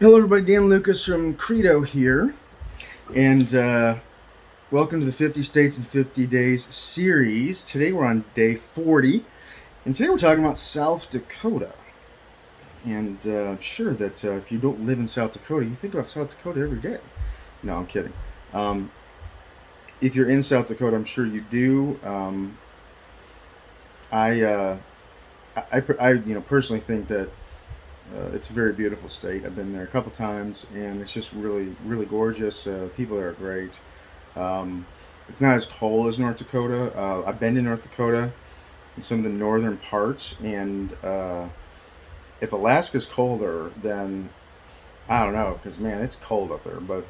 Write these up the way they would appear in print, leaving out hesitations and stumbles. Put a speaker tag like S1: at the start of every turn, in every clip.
S1: Hello, everybody. Dan Lucas from Credo here, and welcome to the 50 States in 50 Days series. Today we're on day 40, and today we're talking about South Dakota. And I'm sure that if you don't live in South Dakota, you think about South Dakota every day. No, I'm kidding. Um, if you're in South Dakota, I'm sure you do. I, uh, personally think that it's a very beautiful state. I've been there a couple times, and it's just really, really gorgeous. People there are great. Um, it's not as cold as North Dakota. I've been to North Dakota in some of the northern parts, and if Alaska's colder, then I don't know, because man, it's cold up there. But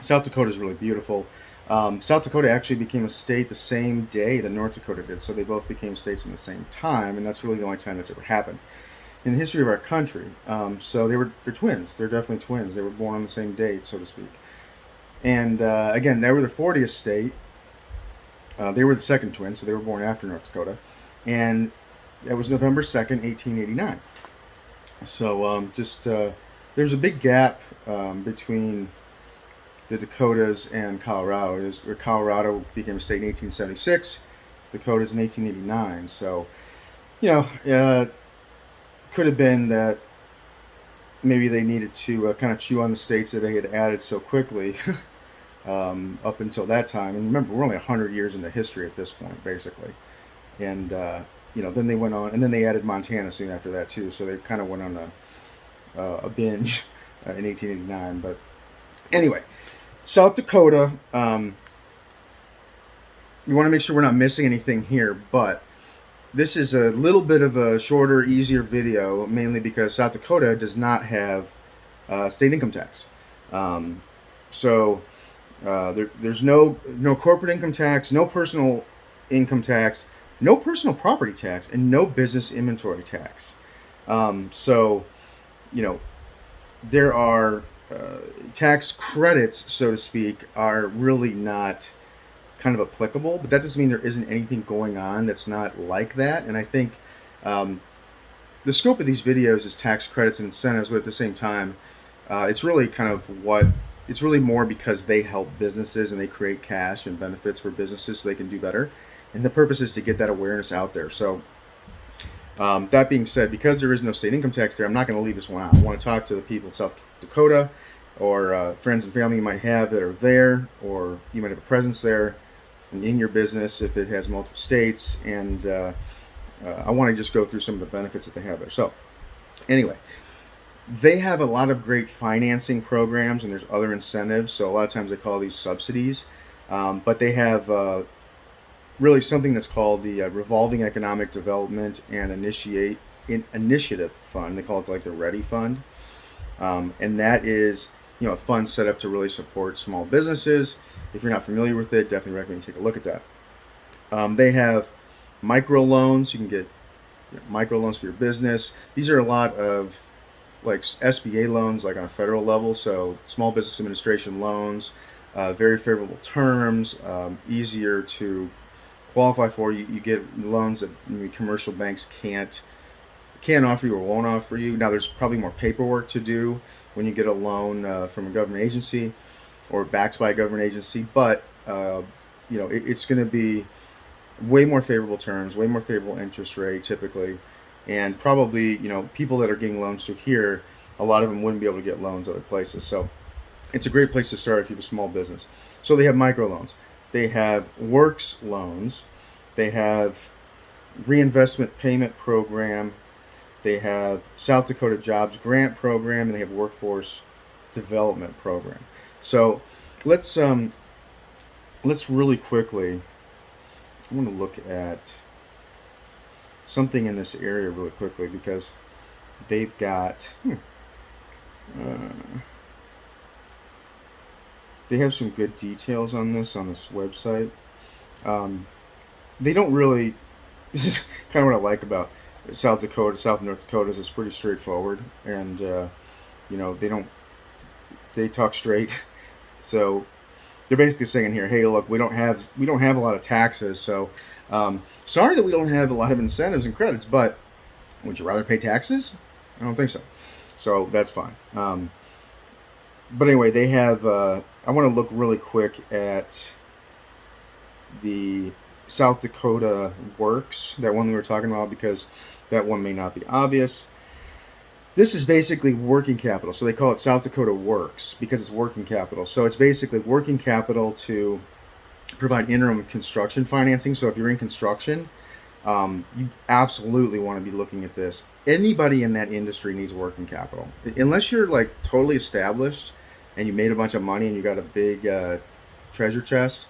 S1: South Dakota is really beautiful. South Dakota actually became a state the same day that North Dakota did, so they both became states in the same time, and that's really the only time that's ever happened in the history of our country. So they're twins. They're definitely twins. They were born on the same date, so to speak. And again, they were the 40th state. They were the second twin, so they were born after North Dakota, and that was November 2nd, 1889. So there's a big gap between the Dakotas and Colorado. Where Colorado became a state in 1876, Dakotas in 1889. So you know, could have been that maybe they needed to kind of chew on the states that they had added so quickly up until that time. And remember, we're only 100 years into history at this point, basically. And, then they went on, and then they added Montana soon after that, too. So they kind of went on a binge in 1889. But anyway, South Dakota, you want to make sure we're not missing anything here, but this is a little bit of a shorter, easier video, mainly because South Dakota does not have state income tax. There's no corporate income tax, no personal income tax, no personal property tax, and no business inventory tax. So, you know, there are tax credits, so to speak, are really not kind of applicable, but that doesn't mean there isn't anything going on that's not like that. And I think the scope of these videos is tax credits and incentives, but at the same time, it's really it's really more because they help businesses and they create cash and benefits for businesses so they can do better. And the purpose is to get that awareness out there. So that being said, because there is no state income tax there, I'm not going to leave this one out. I want to talk to the people in South Dakota, or friends and family you might have that are there, or you might have a presence there in your business if it has multiple states, and I want to just go through some of the benefits that they have there. So anyway, they have a lot of great financing programs, and there's other incentives. So a lot of times they call these subsidies, but they have really something that's called the Revolving Economic Development and Initiative Fund. They call it like the Ready Fund, and that is a fund set up to really support small businesses. If you're not familiar with it, definitely recommend you take a look at that. They have micro loans. You can get micro loans for your business. These are a lot of like SBA loans, like on a federal level. So Small Business Administration loans, very favorable terms, easier to qualify for. You get loans that commercial banks can't offer you or won't offer you. Now there's probably more paperwork to do when you get a loan from a government agency or backed by a government agency, but it's going to be way more favorable terms, way more favorable interest rate typically, and probably people that are getting loans through here, a lot of them wouldn't be able to get loans other places. So it's a great place to start if you have a small business. So they have micro loans, they have works loans, they have reinvestment payment program, they have South Dakota Jobs Grant Program, and they have Workforce Development Program. So let's really quickly, I want to look at something in this area really quickly, because they've got they have some good details on this website. They don't really, this is kind of what I like about South and North Dakota, is it's pretty straightforward, and they talk straight. So they're basically saying here, hey, look, we don't have a lot of taxes, so sorry that we don't have a lot of incentives and credits, but would you rather pay taxes? I don't think so. So that's fine. But anyway, they have. I want to look really quick at the South Dakota works, that one we were talking about, because that one may not be obvious. This is basically working capital. So they call it South Dakota Works because it's working capital. So it's basically working capital to provide interim construction financing. So if you're in construction, you absolutely want to be looking at this. Anybody in that industry needs working capital. Unless you're like totally established and you made a bunch of money and you got a big treasure chest,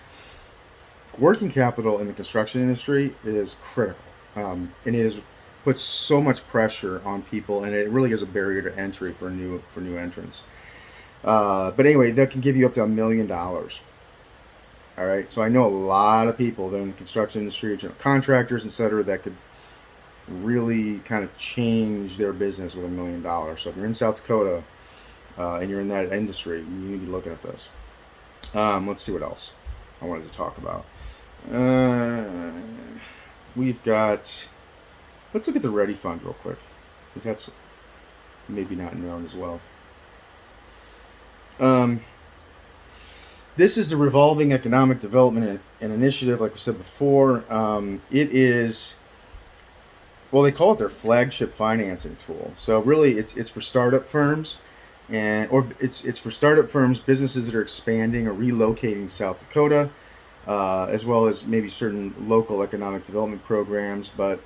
S1: working capital in the construction industry is critical, and it is puts so much pressure on people, and it really is a barrier to entry for new entrants. But anyway, that can give you up to $1 million. All right, so I know a lot of people that are in the construction industry, general contractors, etc., that could really kind of change their business with $1 million. So if you're in South Dakota and you're in that industry, you need to be looking at this. Let's see what else I wanted to talk about. We've got. Let's look at the Ready Fund real quick, because that's maybe not known as well. This is the Revolving Economic Development and Initiative, like we said before. It is, well, they call it their flagship financing tool. So really, it's for startup firms, it's for startup firms, businesses that are expanding or relocating South Dakota, as well as maybe certain local economic development programs. But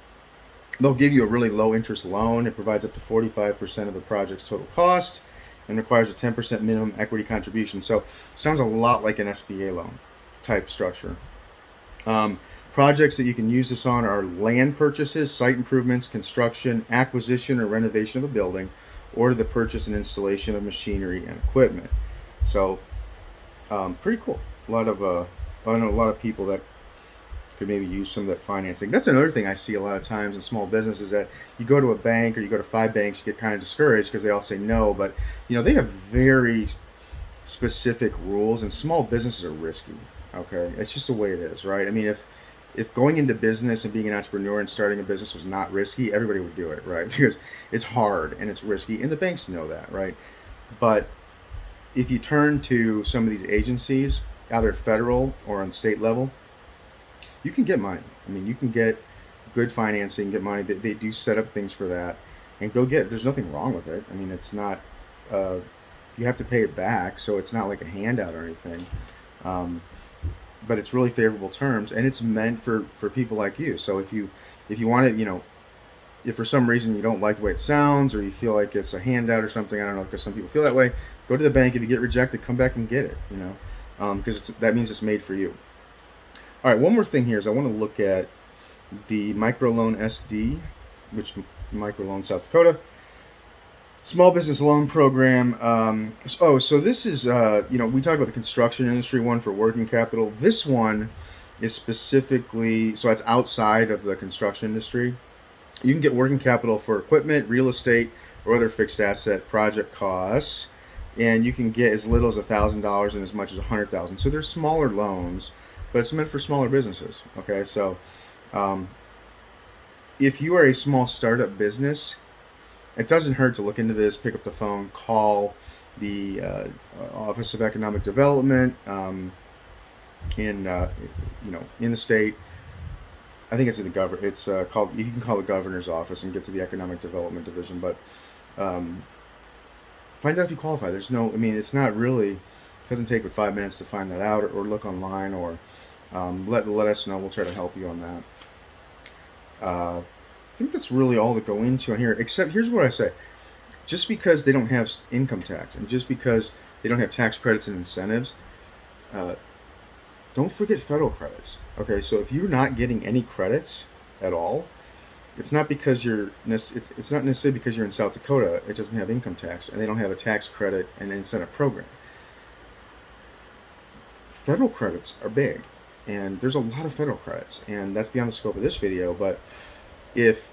S1: they'll give you a really low interest loan. It provides up to 45% of the project's total cost and requires a 10% minimum equity contribution. So it sounds a lot like an SBA loan type structure. Projects that you can use this on are land purchases, site improvements, construction, acquisition or renovation of a building, or the purchase and installation of machinery and equipment. So pretty cool. I know a lot of people that could maybe use some of that financing. That's another thing I see a lot of times in small businesses, that you go to a bank or you go to 5 banks, you get kind of discouraged because they all say no. But they have very specific rules, and small businesses are risky. Okay, it's just the way it is, right? I mean, if going into business and being an entrepreneur and starting a business was not risky, everybody would do it, right? Because it's hard and it's risky, and the banks know that, right? But if you turn to some of these agencies, either at federal or on state level, you can get money. I mean, you can get good financing, get money. They do set up things for that, and go get it. There's nothing wrong with it. I mean, it's not. You have to pay it back, so it's not like a handout or anything. But it's really favorable terms, and it's meant for people like you. So if you want to, if for some reason you don't like the way it sounds, or you feel like it's a handout or something, I don't know, because some people feel that way. Go to the bank. If you get rejected, come back and get it. Because that means it's made for you. All right, one more thing here is I want to look at the Microloan SD, which Microloan South Dakota, small business loan program. So this is, we talked about the construction industry one for working capital. This one is specifically, so it's outside of the construction industry. You can get working capital for equipment, real estate, or other fixed asset project costs, and you can get as little as $1,000 and as much as $100,000. So there's smaller loans, but it's meant for smaller businesses. Okay, so if you are a small startup business, it doesn't hurt to look into this. Pick up the phone, call the Office of Economic Development in the state. I think it's in the It's called. You can call the governor's office and get to the Economic Development Division. But find out if you qualify. There's no. I mean, it's not really. It doesn't take but 5 minutes to find that out, or look online, or let us know. We'll try to help you on that. I think that's really all to go into on here. Except here's what I say: just because they don't have income tax, and just because they don't have tax credits and incentives, don't forget federal credits. Okay, so if you're not getting any credits at all, it's not because it's not necessarily because you're in South Dakota. It doesn't have income tax, and they don't have a tax credit and incentive program. Federal credits are big, and there's a lot of federal credits, and that's beyond the scope of this video. But if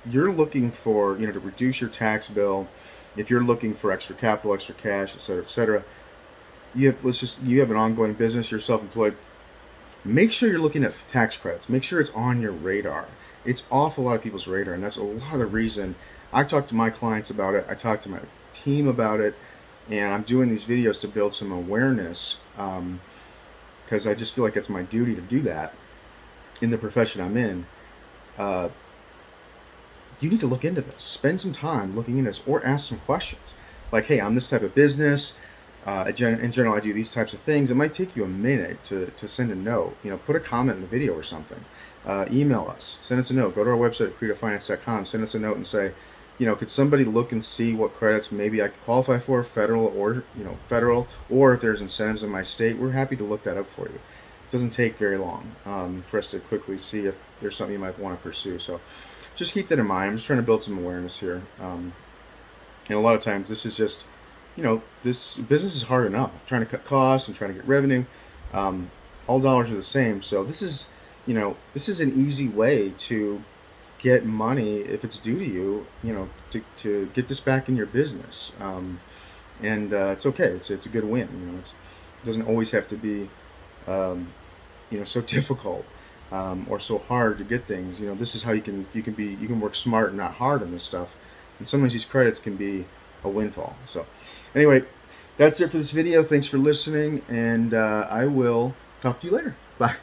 S1: you're looking for, to reduce your tax bill, if you're looking for extra capital, extra cash, etc., you have an ongoing business, you're self-employed, make sure you're looking at tax credits. Make sure it's on your radar. It's off a lot of people's radar, and that's a lot of the reason I talk to my clients about it. I talk to my team about it. and I'm doing these videos to build some awareness, because I just feel like it's my duty to do that in the profession I'm in. Uh, you need to look into this. Spend some time looking into this, or ask some questions. Like, hey, I'm this type of business. In general, I do these types of things. It might take you a minute to send a note. Put a comment in the video or something. Email us. Send us a note. Go to our website at creativefinance.com. Send us a note and say, could somebody look and see what credits maybe I could qualify for, federal, or if there's incentives in my state. We're happy to look that up for you. It doesn't take very long for us to quickly see if there's something you might want to pursue. So just keep that in mind. I'm just trying to build some awareness here. And a lot of times this is just, this business is hard enough. Trying to cut costs and trying to get revenue. All dollars are the same. So this is an easy way to get money if it's due to you, to get this back in your business. And it's okay. It's a good win. It doesn't always have to be, so difficult. Or so hard to get things. This is how you can work smart and not hard on this stuff. And sometimes these credits can be a windfall. So anyway, that's it for this video. Thanks for listening, and I will talk to you later. Bye.